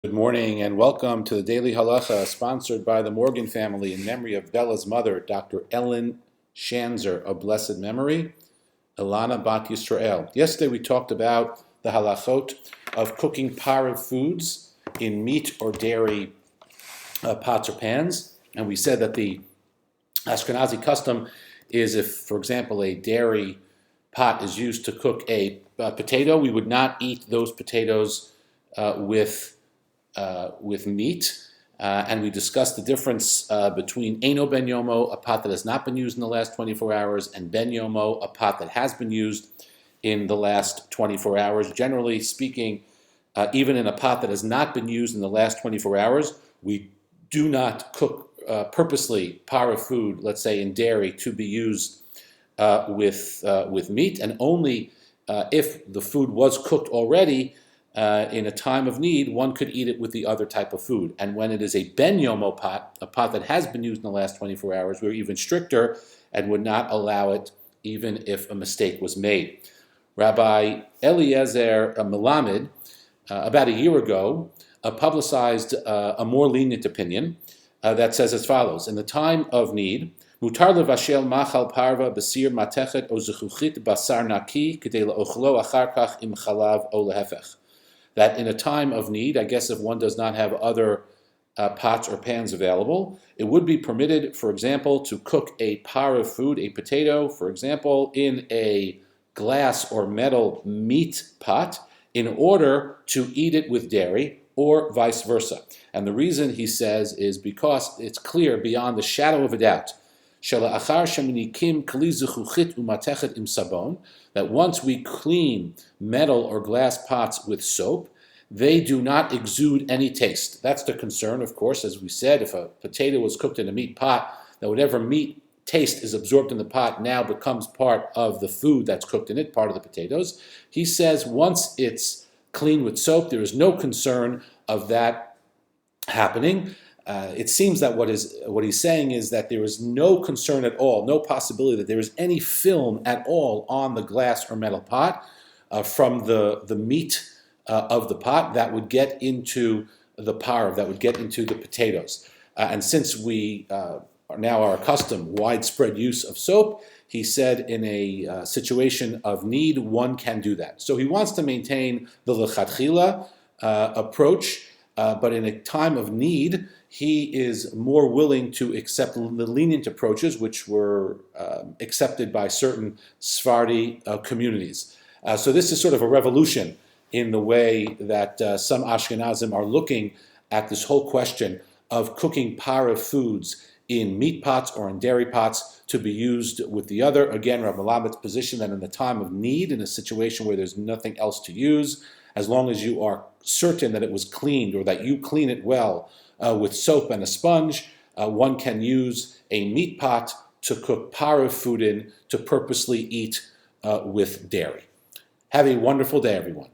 Good morning and welcome to the Daily Halacha, sponsored by the Morgan family in memory of Bella's mother, Dr. Ellen Shanzer, of blessed memory, Ilana Bat Yisrael. Yesterday we talked about the halachot of cooking Parve foods in meat or dairy pots or pans, and we said that the Ashkenazi custom is if, for example, a dairy pot is used to cook a potato, we would not eat those potatoes with meat, and we discussed the difference between Eino Ben Yomo, a pot that has not been used in the last 24 hours, and Ben Yomo, a pot that has been used in the last 24 hours. Generally speaking, even in a pot that has not been used in the last 24 hours, we do not cook purposely para food, let's say in dairy, to be used with meat, and only if the food was cooked already in a time of need, one could eat it with the other type of food. And when it is a ben yomo pot, a pot that has been used in the last 24 hours, we're even stricter and would not allow it even if a mistake was made. Rabbi Eliezer Melamed, about a year ago, publicized a more lenient opinion that says as follows: in the time of need, mutar levashel machal parva basir matechet o zechuchit basar naki kedei laochlo achar kach im chalav o lehefech. That in a time of need, I guess if one does not have other pots or pans available, it would be permitted, for example, to cook a par of food, a potato, for example, in a glass or metal meat pot in order to eat it with dairy, or vice versa. And the reason, he says, is because it's clear beyond the shadow of a doubt that once we clean metal or glass pots with soap, they do not exude any taste. That's the concern, of course, as we said. If a potato was cooked in a meat pot, that whatever meat taste is absorbed in the pot now becomes part of the food that's cooked in it, part of the potatoes. He says once it's cleaned with soap, there is no concern of that happening. It seems that what he's saying is that there is no concern at all, no possibility that there is any film at all on the glass or metal pot from the meat of the pot that would get into the parve, that would get into the potatoes. And since we now are accustomed widespread use of soap, he said in a situation of need, one can do that. So he wants to maintain the lechatchila approach, but in a time of need, he is more willing to accept the lenient approaches which were accepted by certain Sephardi communities. So this is sort of a revolution in the way that some Ashkenazim are looking at this whole question of cooking para foods in meat pots or in dairy pots to be used with the other. Again, Rabbi Lamed's position that in the time of need, in a situation where there's nothing else to use, as long as you are certain that it was cleaned or that you clean it well with soap and a sponge, one can use a meat pot to cook para food in to purposely eat with dairy. Have a wonderful day, everyone.